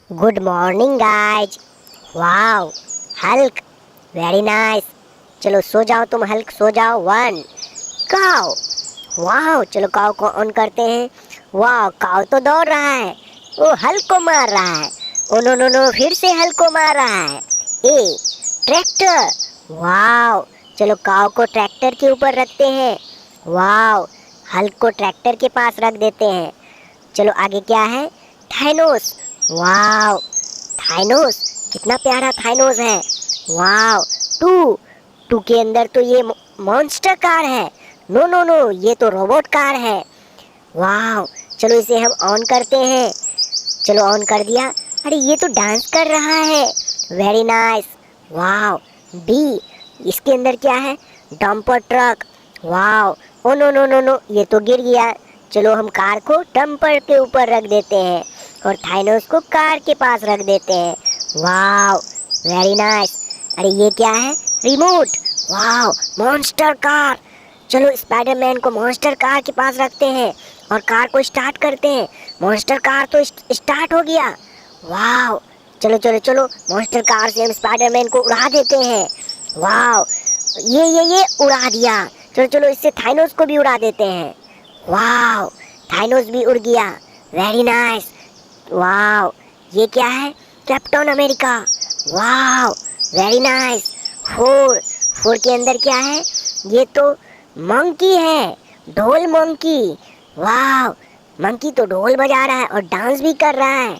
Good morning guys. Wow, Hulk, very nice. चलो सो जाओ तुम हल्क, सो जाओ। One cow. वाओ, चलो काउ को ऑन करते हैं। वाओ, काउ तो दौड़ रहा है, वो हल्क को मार रहा है। ओ नो नो नो, फिर से हल्क को मार रहा है। ए ट्रैक्टर। वाओ, चलो काउ को ट्रैक्टर के ऊपर रखते हैं। वाओ, हल्क को ट्रैक्टर के पास रख देते हैं। चलो आगे क्या है? थाइनोस। वाओ, थाइनोस, कितना प्यारा थाइनोस है। वाओ, टू टू के अंदर तो ये मॉन्स्टर कार है। नो नो नो, ये तो रोबोट कार है। वाओ, चलो इसे हम ऑन करते हैं। चलो ऑन कर दिया। अरे ये तो डांस कर रहा है, वेरी नाइस। वाओ, बी, इसके अंदर क्या है? Dumper truck. Wow, oh no no no no, ये तो गिर गया। चलो हम कार को डंपर के ऊपर रख देते हैं और थाइनोस को कार के पास रख देते हैं। Wow, very nice. अरे ये क्या है? रिमोट। Wow, monster car. चलो स्पाइडरमैन को मॉन्स्टर कार के पास रखते हैं और कार को स्टार्ट करते हैं। मॉन्स्टर कार तो स्टार्ट हो गया। वाओ, चलो चलो चलो, मॉन्स्टर कार से हम स्पाइडरमैन को उड़ा देते हैं। वाओ, ये उड़ा दिया। चलो चलो, इससे थाइनोस को भी उड़ा देते हैं। वाओ, थाइनोस भी उड़ गया, वेरी नाइस। वाओ, ये क्या है? Captain America. Wow, very nice. Four four के अंदर क्या है? ये तो मंकी है, ढोल मंकी। वाओ, मंकी तो ढोल बजा रहा है और डांस भी कर रहा है।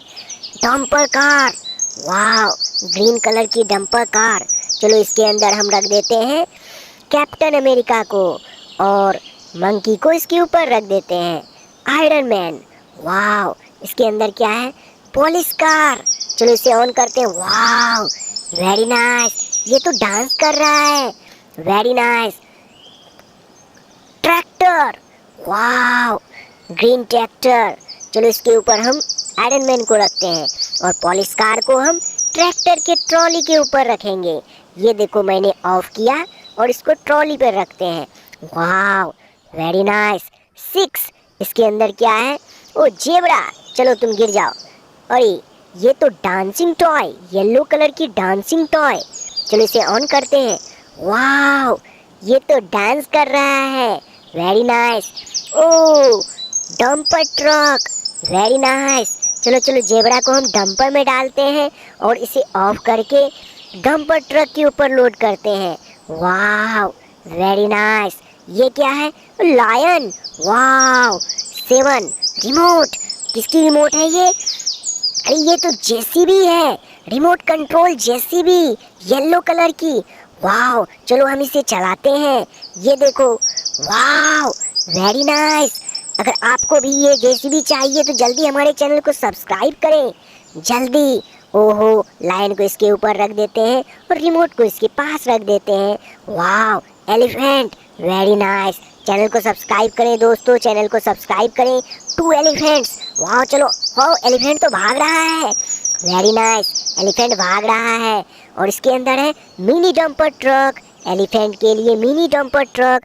Dumper car. Wow, green colour की डंपर कार। चलो इसके अंदर हम रख देते हैं कैप्टन अमेरिका को और मंकी को इसके ऊपर रख देते हैं आयरन मैन। वाओ, इसके अंदर क्या है? Police car. चलो इसे ऑन करते हैं। वाओ, वेरी नाइस, ये तो डांस कर रहा है, very nice. Tractor. Wow, green tractor. चलो इसके ऊपर हम आयरन मैन को रखते हैं और पुलिस कार को हम ट्रैक्टर के ट्रॉली के ऊपर रखेंगे। ये देखो मैंने ऑफ किया और इसको ट्रॉली पर रखते हैं। Wow, very nice. सिक्स, इसके अंदर क्या है? ओ जेब्रा। चलो तुम गिर जाओ। अरे ये तो डांसिंग टॉय, येलो कलर की डांसिंग टॉय। चलो इसे ऑन करते हैं। वाओ, ये तो डांस कर रहा है, वेरी नाइस। ओ डंपर ट्रक, वेरी नाइस। चलो चलो, जेब्रा को हम डंपर में डालते हैं और इसे ऑफ करके डंपर ट्रक के ऊपर लोड करते हैं। Wow, very nice. ये क्या है? लायन। Wow, seven, remote. किसकी रिमोट है ये? अरे ये तो जेसीबी है, remote control JCB, yellow colour की। वाओ, चलो हम इसे चलाते हैं। ये देखो, वाओ, वेरी नाइस। अगर आपको भी ये जेसीबी चाहिए तो जल्दी हमारे चैनल को सब्सक्राइब करें, जल्दी। ओहो, लायन को इसके ऊपर रख देते हैं और रिमोट को इसके पास रख देते हैं। Wow, elephant, very nice. Channel को सब्सक्राइब करें दोस्तों, चैनल को सब्सक्राइब करें। Two elephants. वाओ, चलो, वाओ, एलिफेंट तो भाग रहा है, वेरी नाइस। एलिफेंट भाग रहा है और इसके अंदर है मिनी डंपर ट्रक। एलिफेंट के लिए मिनी डंपर ट्रक।